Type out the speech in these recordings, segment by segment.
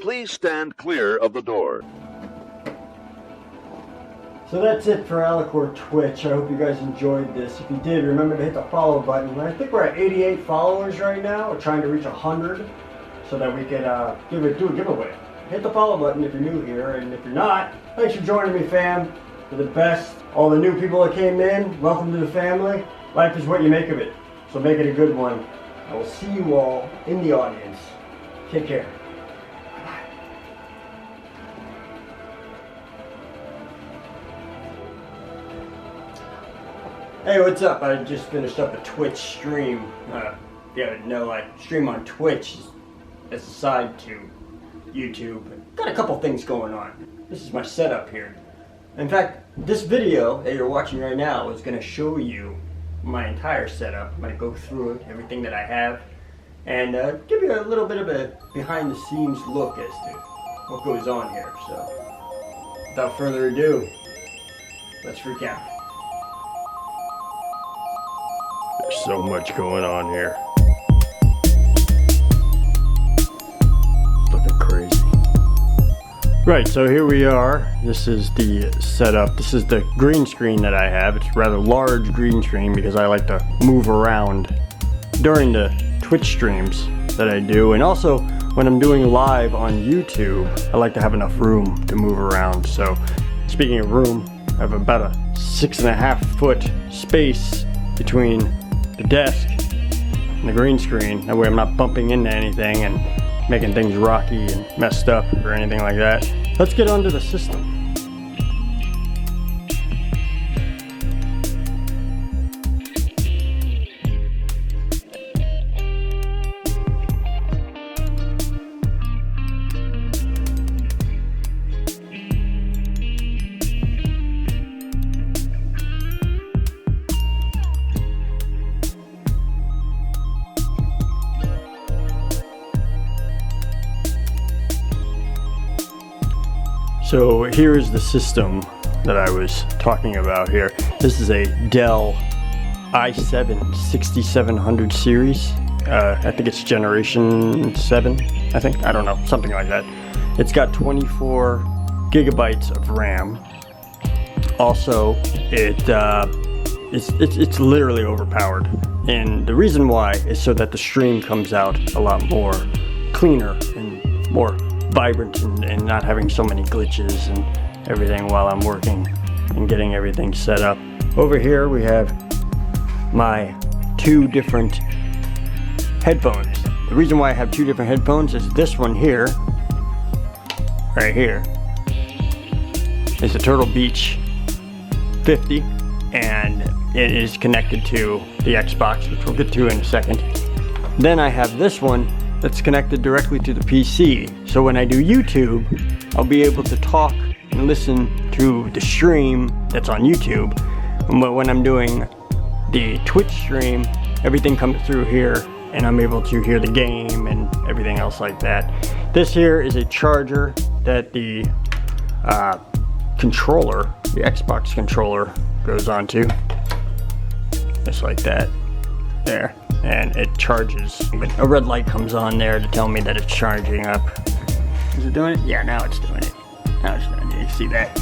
Please stand clear of the door. So that's it for Alicorp Twitch. I hope you guys enjoyed this. If you did, remember to hit the follow button. I think we're at 88 followers right now. We're trying to reach 100 so that we can do a giveaway. Hit the follow button if you're new here, and if you're not, thanks for joining me, fam. You're the best. All the new people that came in, welcome to the family. Life is what you make of it, so make it a good one. I will see you all in the audience. Take care. Hey, what's up? I just finished up a Twitch stream. Yeah, no, I stream on Twitch as a side to YouTube. Got a couple things going on. This is my setup here. In fact, this video that you're watching right now is going to show you my entire setup. I'm going to go through it, everything that I have, and give you a little bit of a behind the scenes look as to what goes on here. So, without further ado, let's freak out. There's so much going on here. Looking crazy. Right, so here we are. This is the setup. This is the green screen that I have. It's a rather large green screen because I like to move around during the Twitch streams that I do. And also when I'm doing live on YouTube, I like to have enough room to move around. So speaking of room, I have about a 6.5 foot space between the desk and the green screen. That way I'm not bumping into anything and making things rocky and messed up or anything like that. Let's get onto the system. So here's the system that I was talking about here. This is a Dell i7 6700 series. I think it's generation 7, I think. I don't know, something like that. It's got 24 gigabytes of RAM. Also, it's literally overpowered. And the reason why is so that the stream comes out a lot more cleaner and more vibrant and not having so many glitches and everything while I'm working and getting everything set up. Over here we have my 2 different headphones. The reason why I have 2 different headphones is this one here, right here, is the Turtle Beach 50, and it is connected to the Xbox, which we'll get to in a second. Then I have this one that's connected directly to the PC. So when I do YouTube, I'll be able to talk and listen to the stream that's on YouTube. But when I'm doing the Twitch stream, everything comes through here and I'm able to hear the game and everything else like that. This here is a charger that the controller, the Xbox controller, goes onto. Just like that. There. And it charges. A red light comes on there to tell me that it's charging up. Is it doing it? Yeah, now it's doing it. Now it's doing it. You see that?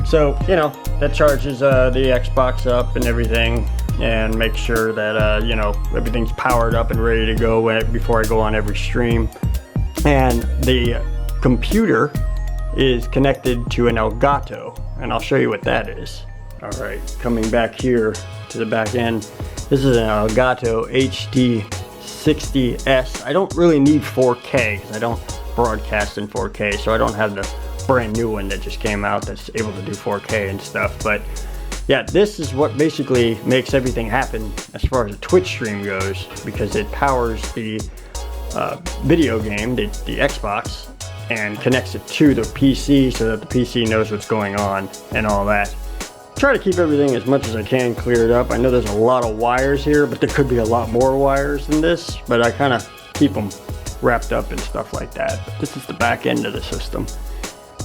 So, you know, that charges the Xbox up and everything, and make sure that, you know, everything's powered up and ready to go before I go on every stream. And the computer is connected to an Elgato, and I'll show you what that is. All right, coming back here to the back end. This is an Elgato HD60S. I don't really need 4K because I don't broadcast in 4K, so I don't have the brand new one that just came out that's able to do 4K and stuff. But yeah, this is what basically makes everything happen as far as a Twitch stream goes, because it powers the video game, the Xbox, and connects it to the PC so that the PC knows what's going on and all that. Try to keep everything as much as I can cleared up. I know there's a lot of wires here, but there could be a lot more wires than this, but I kind of keep them wrapped up and stuff like that. But this is the back end of the system,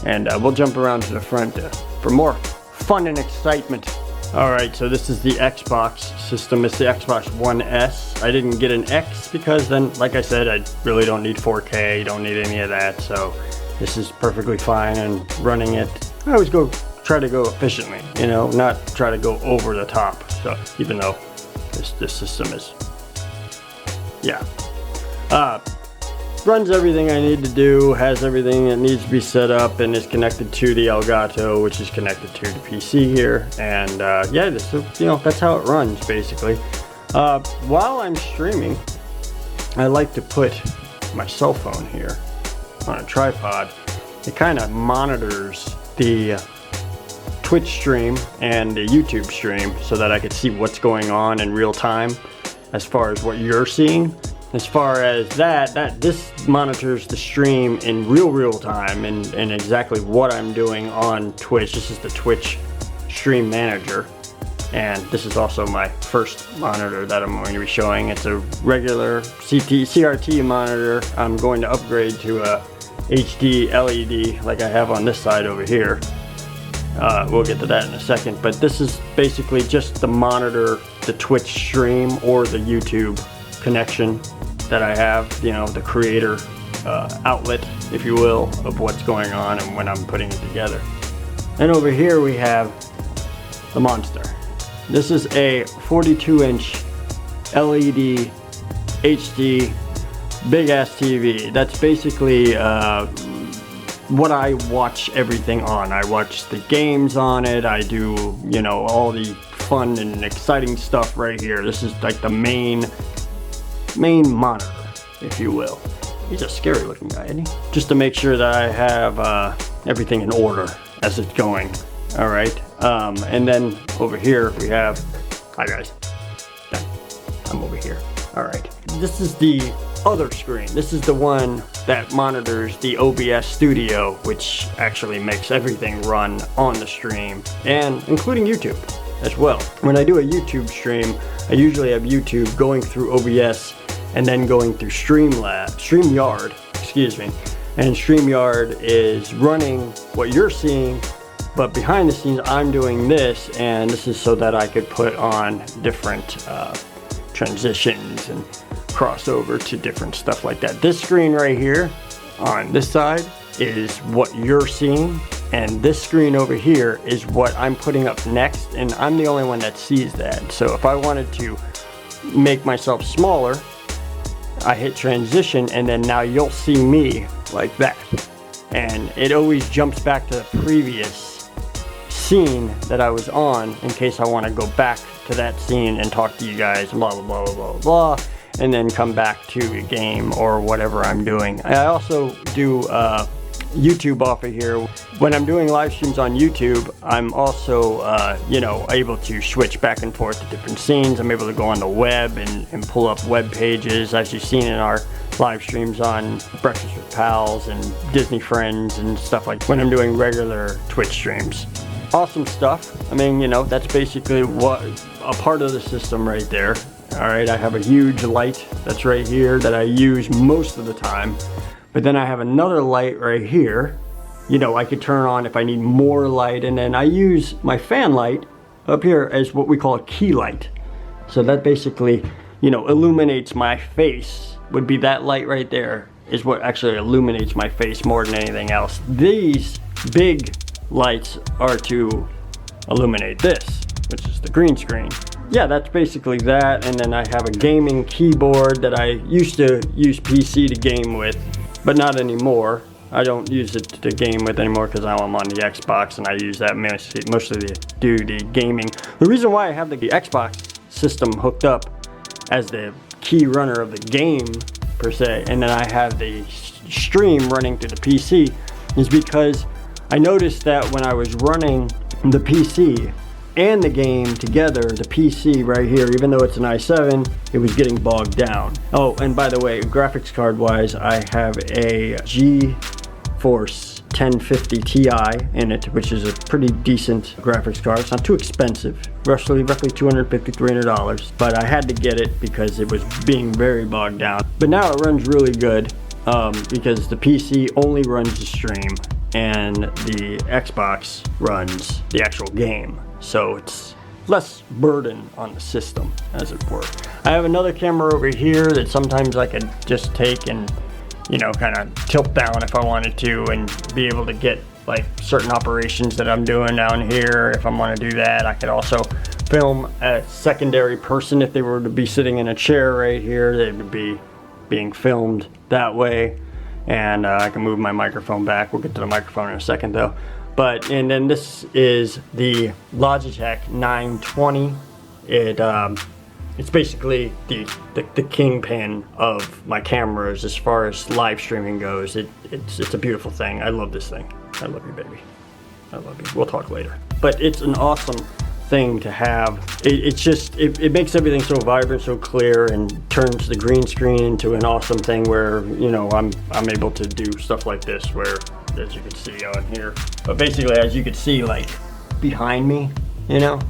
and we'll jump around to the front for more fun and excitement. Alright, so this is the Xbox system. It's the Xbox One S. I didn't get an X because then, like I said, I really don't need 4K, don't need any of that, so this is perfectly fine, and running it, I always try to go efficiently, you know, not try to go over the top. So even though this system is, yeah, runs everything I need to do, has everything that needs to be set up, and is connected to the Elgato, which is connected to the PC here. And yeah, this, you know, that's how it runs basically. While I'm streaming, I like to put my cell phone here on a tripod. It kind of monitors the Twitch stream and the YouTube stream so that I could see what's going on in real time as far as what you're seeing. As far as this monitors the stream in real time and exactly what I'm doing on Twitch. This is the Twitch Stream Manager, and this is also my first monitor that I'm going to be showing. It's a regular CRT monitor. I'm going to upgrade to a HD LED like I have on this side over here. We'll get to that in a second, but this is basically just to monitor the Twitch stream or the YouTube connection that I have, you know, the creator outlet, if you will, of what's going on and when I'm putting it together. And over here we have the monster. This is a 42-inch LED HD big ass TV. That's basically what I watch everything on. I watch the games on it. I do, you know, all the fun and exciting stuff right here. This is like the main monitor, if you will. He's a scary looking guy, isn't he? Just to make sure that I have everything in order as it's going. All right. And then over here we have, hi guys, I'm over here. All right. This is the other screen. This is the one that monitors the OBS Studio, which actually makes everything run on the stream, and including YouTube as well. When I do a YouTube stream, I usually have YouTube going through OBS and then going through StreamYard, excuse me. And StreamYard is running what you're seeing, but behind the scenes I'm doing this, and this is so that I could put on different transitions and cross over to different stuff like that. This screen right here on this side is what you're seeing, and this screen over here is what I'm putting up next, and I'm the only one that sees that. So if I wanted to make myself smaller, I hit transition, and then now you'll see me like that, and it always jumps back to the previous scene that I was on in case I want to go back to that scene and talk to you guys, blah blah blah blah blah blah, and then come back to a game or whatever I'm doing. I also do YouTube off of here. When I'm doing live streams on YouTube, I'm also you know, able to switch back and forth to different scenes. I'm able to go on the web and pull up web pages, as you've seen in our live streams on Breakfast with Pals and Disney Friends and stuff like that when I'm doing regular Twitch streams. Awesome stuff. I mean, you know, that's basically what a part of the system right there. All right, I have a huge light that's right here that I use most of the time. But then I have another light right here. You know, I could turn on if I need more light, and then I use my fan light up here as what we call a key light. So that basically, you know, illuminates my face. Would be that light right there is what actually illuminates my face more than anything else. These big lights are to illuminate this, which is the green screen. Yeah, that's basically that. And then I have a gaming keyboard that I used to use PC to game with, but not anymore. I don't use it to game with anymore because now I'm on the Xbox, and I use that mostly to do the gaming. The reason why I have the Xbox system hooked up as the key runner of the game per se, and then I have the stream running through the PC, is because I noticed that when I was running the PC and the game together, the PC right here, even though it's an i7, it was getting bogged down. Oh, and by the way, graphics card wise, I have a GeForce 1050 Ti in it, which is a pretty decent graphics card. It's not too expensive, roughly $250, $300, but I had to get it because it was being very bogged down. But now it runs really good because the PC only runs the stream and the Xbox runs the actual game. So it's less burden on the system, as it were. I have another camera over here that sometimes I could just take and you know, kind of tilt down if I wanted to and be able to get like certain operations that I'm doing down here. If I want to do that, I could also film a secondary person. If they were to be sitting in a chair right here, they would be being filmed that way. And I can move my microphone back. We'll get to the microphone in a second though. But, and then this is the Logitech 920. It's basically the kingpin of my cameras as far as live streaming goes. It's a beautiful thing. I love this thing. I love you, baby. I love you. We'll talk later. But it's an awesome thing to have. It makes everything so vibrant, so clear, and turns the green screen into an awesome thing where, you know, I'm able to do stuff like this where, as you can see on here. But basically, as you can see, like behind me, you know,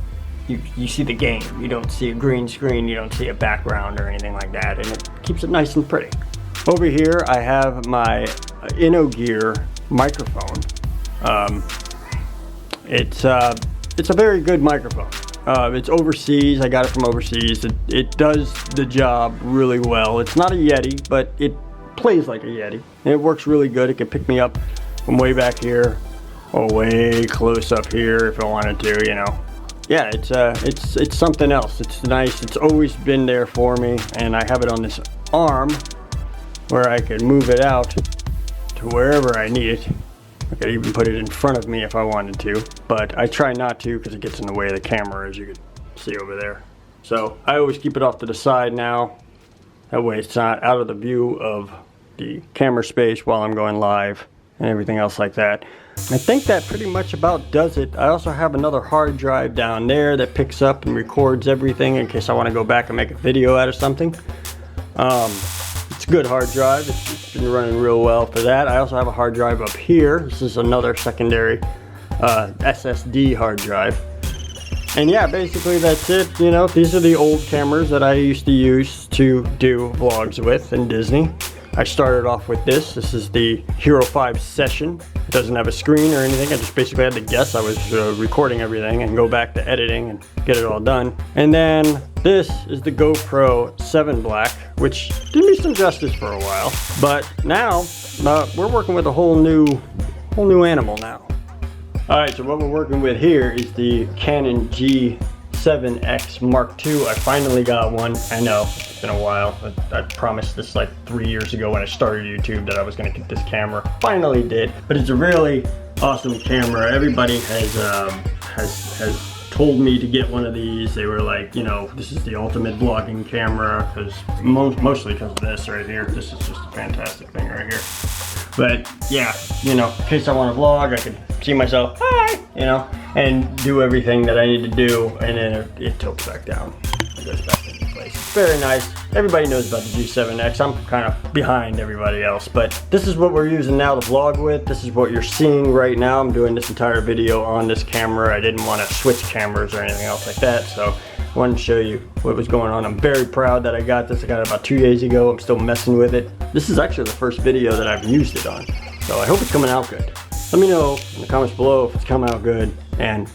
you see the game. You don't see a green screen, you don't see a background or anything like that, and it keeps it nice and pretty. Over here, I have my InnoGear microphone. It's a very good microphone. It's overseas. I got it from overseas. It does the job really well. It's not a Yeti, but it plays like a Yeti. And it works really good. It can pick me up from way back here or way close up here if I wanted to, you know. Yeah, it's something else. It's nice. It's always been there for me, and I have it on this arm where I can move it out to wherever I need it. I could even put it in front of me if I wanted to, but I try not to because it gets in the way of the camera, as you can see over there. So I always keep it off to the side now. That way it's not out of the view of the camera space while I'm going live and everything else like that. I think that pretty much about does it. I also have another hard drive down there that picks up and records everything in case I want to go back and make a video out of something. It's a good hard drive. It's been running real well for that. I also have a hard drive up here. This is another secondary SSD hard drive. And yeah, basically that's it. You know, these are the old cameras that I used to use to do vlogs with in Disney. I started off with this. This is the Hero 5 Session. It doesn't have a screen or anything. I just basically had to guess. I was recording everything and go back to editing and get it all done. And then this is the GoPro 7 Black, which did me some justice for a while. But now we're working with a whole new animal now. All right, so what we're working with here is the Canon G7X Mark II. I finally got one. I know it's been a while. I promised this like 3 years ago when I started YouTube that I was going to get this camera. Finally did. But it's a really awesome camera. Everybody has told me to get one of these. They were like, you know, this is the ultimate vlogging camera, because mostly because of this right here. This is just a fantastic thing right here. But yeah, you know, in case I want to vlog, I could see myself, hi, you know, and do everything that I need to do, and then it tilts back down. It goes back into place. Very nice. Everybody knows about the G7X. I'm kind of behind everybody else, but this is what we're using now to vlog with. This is what you're seeing right now. I'm doing this entire video on this camera. I didn't want to switch cameras or anything else like that, so I wanted to show you what was going on. I'm very proud that I got this. I got it about 2 days ago. I'm still messing with it. This is actually the first video that I've used it on, so I hope it's coming out good. Let me know in the comments below if it's coming out good, and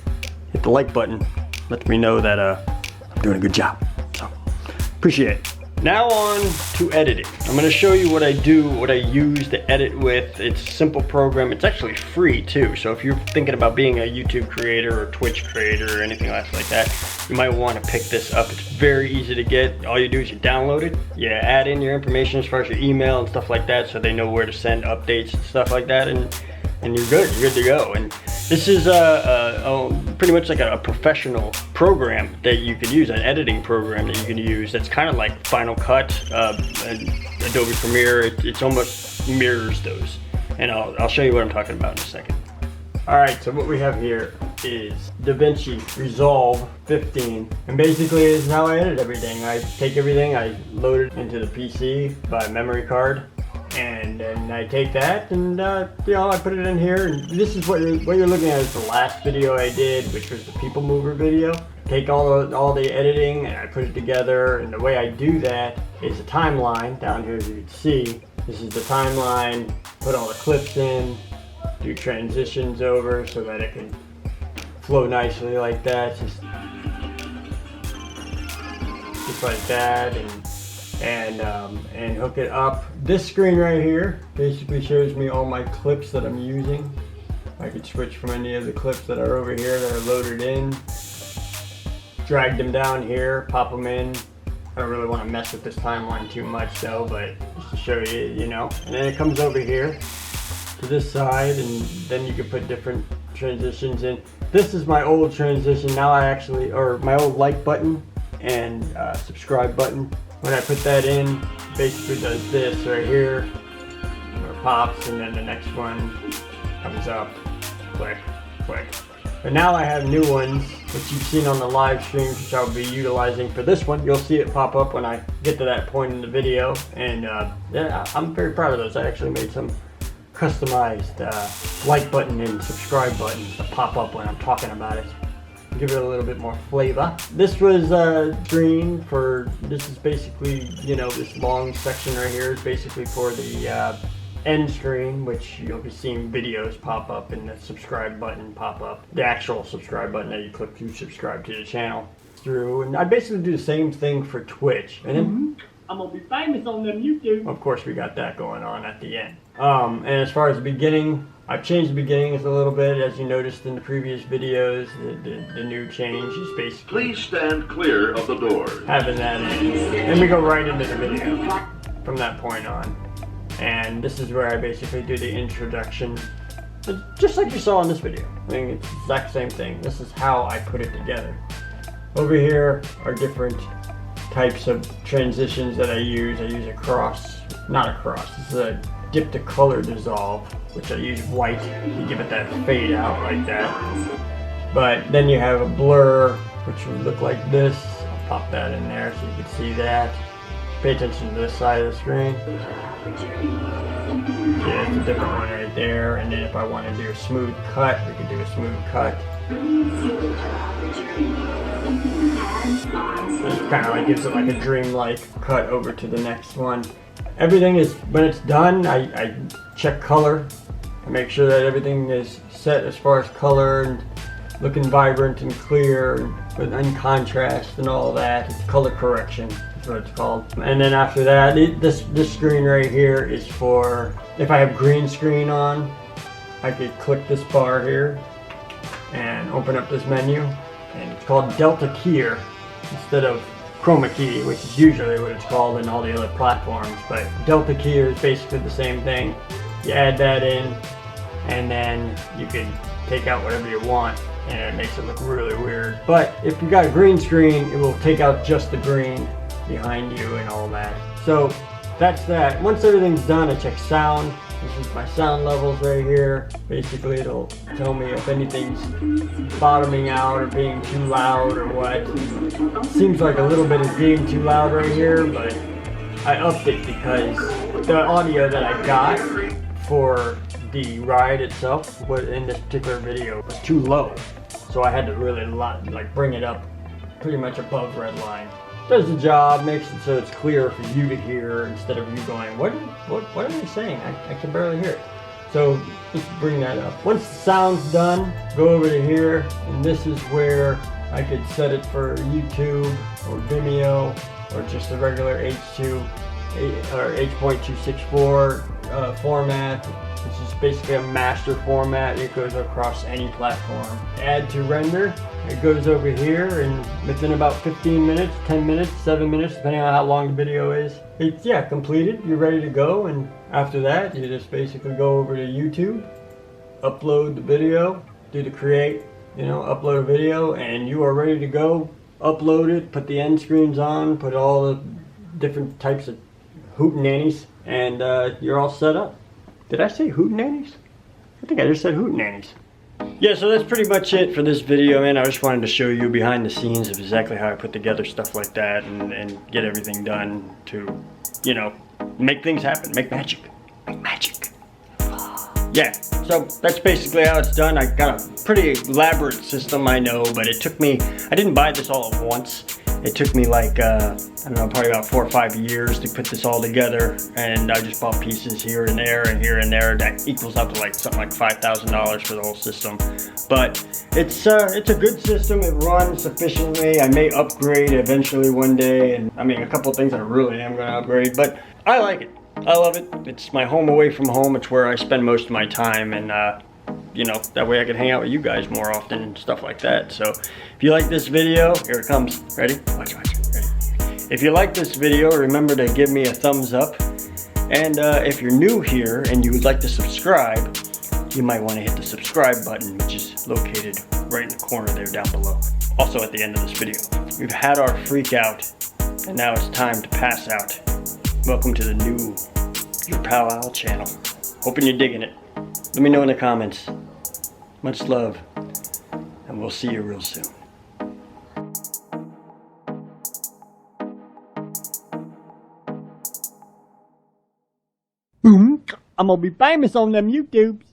hit the like button. Let me know that I'm doing a good job. So, appreciate it. Now on to editing. I'm going to show you what I do, what I use to edit with. It's a simple program. It's actually free too. So if you're thinking about being a YouTube creator or Twitch creator or anything else like that, you might want to pick this up. It's very easy to get. All you do is you download it. You add in your information as far as your email and stuff like that, so they know where to send updates and stuff like that, and you're good. You're good to go. And this is pretty much like a professional program that you could use, an editing program that you can use. That's kind of like Final Cut, and Adobe Premiere. It almost mirrors those, and I'll show you what I'm talking about in a second. All right, so what we have here is DaVinci Resolve 15, and basically this is how I edit everything. I take everything, I load it into the PC by memory card, and then I take that and you know, I put it in here, and this is what you're looking at is the last video I did, which was the People Mover video. Take all the editing and I put it together, and the way I do that is a timeline down here, as you can see. This is the timeline, put all the clips in, do transitions over so that it can flow nicely like that, just like that, and hook it up. This screen right here basically shows me all my clips that I'm using. I could switch from any of the clips that are over here that are loaded in, drag them down here, pop them in. I don't really want to mess with this timeline too much though, but just to show you, you know. And then it comes over here to this side, and then you can put different transitions in. This is my old transition. Now I actually, or my old like button and subscribe button. When I put that in, basically does this right here, or pops, and then the next one comes up, click, click. But now I have new ones, which you've seen on the live streams, which I'll be utilizing for this one. You'll see it pop up when I get to that point in the video. And yeah, I'm very proud of those. I actually made some customized like button and subscribe buttons to pop up when I'm talking about it. Give it a little bit more flavor. This was a screen for, this is basically, you know, this long section right here is basically for the end screen, which you'll be seeing videos pop up and the subscribe button pop up. The actual subscribe button that you click to subscribe to the channel through. And I basically do the same thing for Twitch. And then I'm gonna be famous on them YouTube. of course we got that going on at the end. And as far as the beginning, I've changed the beginnings a little bit, as you noticed in the previous videos. The new change is basically Please stand clear of the doors. having that in. And we go right into the video from that point on. And this is where I basically do the introduction, just like you saw in this video. I mean, it's the exact same thing. This is how I put it together. Over here are different types of transitions that I use. I use a cross, not a cross, this is a dip to color dissolve, which I use white to give it that fade out like that. But then you have a blur, which would look like this. I'll pop that in there so you can see that. Pay attention to this side of the screen. Yeah, it's a different one right there. And then if I want to do a smooth cut, we could do a smooth cut. It kind of like gives it like a dreamlike cut over to the next one. Everything is, when it's done, I check color. I make sure that everything is set as far as color and looking vibrant and clear and contrast and all that. It's color correction. That's what it's called. And then after that, this screen right here is for, if I have green screen on, I could click this bar here and open up this menu. And it's called Delta Keyer instead of Chroma Key, which is usually what it's called in all the other platforms. But Delta Keyer is basically the same thing. You add that in, and then you can take out whatever you want, and it makes it look really weird. But if you got a green screen, it will take out just the green behind you and all that. So that's that. Once everything's done, I check sound. This is my sound levels right here. Basically, it'll tell me if anything's bottoming out or being too loud or what. Seems like a little bit is being too loud right here, but I upped it because the audio that I got for the ride itself was, in this particular video, was too low. So I had to really like bring it up pretty much above red line. Does the job, makes it so it's clear for you to hear instead of you going, what are they saying? I can barely hear it. So let's bring that up. Once the sound's done, go over to here, and this is where I could set it for YouTube or Vimeo or just a regular H2 or H.264 format, which is basically a master format. It goes across any platform. Add to render. It goes over here, and within about 15 minutes, 10 minutes, 7 minutes, depending on how long the video is, it's, yeah, completed. You're ready to go, and after that, you just basically go over to YouTube, upload the video, do the create, you know, upload a video, and you are ready to go. Upload it, put the end screens on, put all the different types of hootenannies, and you're all set up. Did I say hootenannies? I think I just said hootenannies. Yeah, so that's pretty much it for this video, man. I just wanted to show you behind the scenes of exactly how I put together stuff like that and get everything done to, you know, make things happen, make magic. Make magic. Yeah, so that's basically how it's done. I got a pretty elaborate system, I know, but it took me, I didn't buy this all at once. It took me like, I don't know, probably about 4 or 5 years to put this all together, and I just bought pieces here and there and here and there. That equals up to like something like $5,000 for the whole system. But it's a good system. It runs sufficiently. I may upgrade eventually one day, and I mean a couple of things I really am going to upgrade, but I like it. I love it. It's my home away from home. It's where I spend most of my time, and you know, that way I can hang out with you guys more often and stuff like that. So if you like this video, here it comes. Ready? Watch, ready. If you like this video, remember to give me a thumbs up. And if you're new here and you would like to subscribe, you might want to hit the subscribe button, which is located right in the corner there down below. Also at the end of this video. We've had our freak out, and now it's time to pass out. Welcome to the new Your Pal Al channel. Hoping you're digging it. Let me know in the comments. Much love, and we'll see you real soon. I'm gonna be famous on them YouTubes.